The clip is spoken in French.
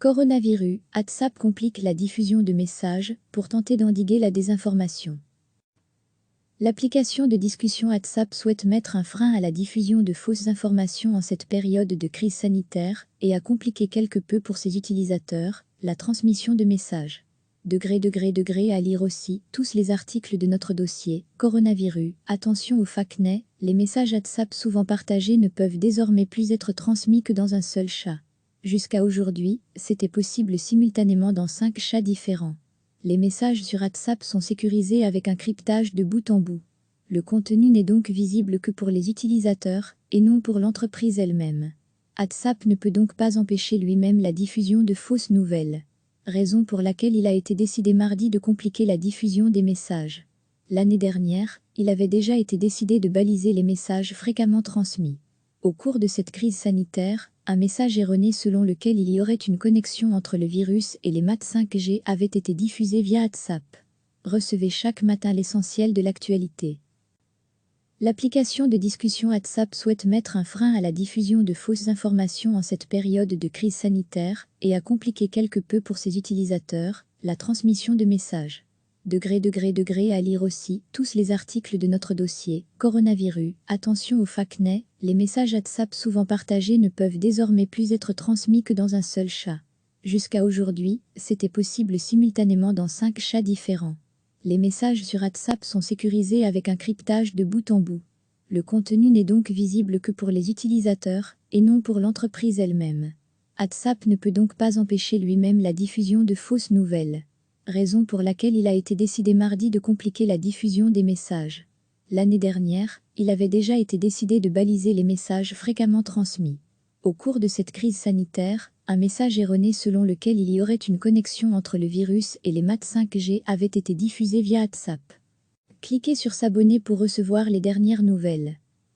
Coronavirus, WhatsApp complique la diffusion de messages pour tenter d'endiguer la désinformation. L'application de discussion WhatsApp souhaite mettre un frein à la diffusion de fausses informations en cette période de crise sanitaire et a compliqué quelque peu pour ses utilisateurs la transmission de messages. À lire aussi tous les articles de notre dossier Coronavirus. Attention aux fake news, les messages WhatsApp souvent partagés ne peuvent désormais plus être transmis que dans un seul chat. Jusqu'à aujourd'hui, c'était possible simultanément dans 5 chats différents. Les messages sur WhatsApp sont sécurisés avec un cryptage de bout en bout. Le contenu n'est donc visible que pour les utilisateurs et non pour l'entreprise elle-même. WhatsApp ne peut donc pas empêcher lui-même la diffusion de fausses nouvelles. Raison pour laquelle il a été décidé mardi de compliquer la diffusion des messages. L'année dernière, il avait déjà été décidé de baliser les messages fréquemment transmis. Au cours de cette crise sanitaire, un message erroné selon lequel il y aurait une connexion entre le virus et les maths 5G avait été diffusé via WhatsApp. Recevez chaque matin l'essentiel de l'actualité. L'application de discussion WhatsApp souhaite mettre un frein à la diffusion de fausses informations en cette période de crise sanitaire et a compliqué quelque peu pour ses utilisateurs la transmission de messages. À lire aussi tous les articles de notre dossier Coronavirus. Attention aux fake news, les messages WhatsApp souvent partagés ne peuvent désormais plus être transmis que dans un seul chat. Jusqu'à aujourd'hui, c'était possible simultanément dans 5 chats différents. Les messages sur WhatsApp sont sécurisés avec un cryptage de bout en bout. Le contenu n'est donc visible que pour les utilisateurs et non pour l'entreprise elle-même. WhatsApp ne peut donc pas empêcher lui-même la diffusion de fausses nouvelles. Raison pour laquelle il a été décidé mardi de compliquer la diffusion des messages. L'année dernière, il avait déjà été décidé de baliser les messages fréquemment transmis. Au cours de cette crise sanitaire, un message erroné selon lequel il y aurait une connexion entre le virus et les maths 5G avait été diffusé via WhatsApp. Cliquez sur s'abonner pour recevoir les dernières nouvelles.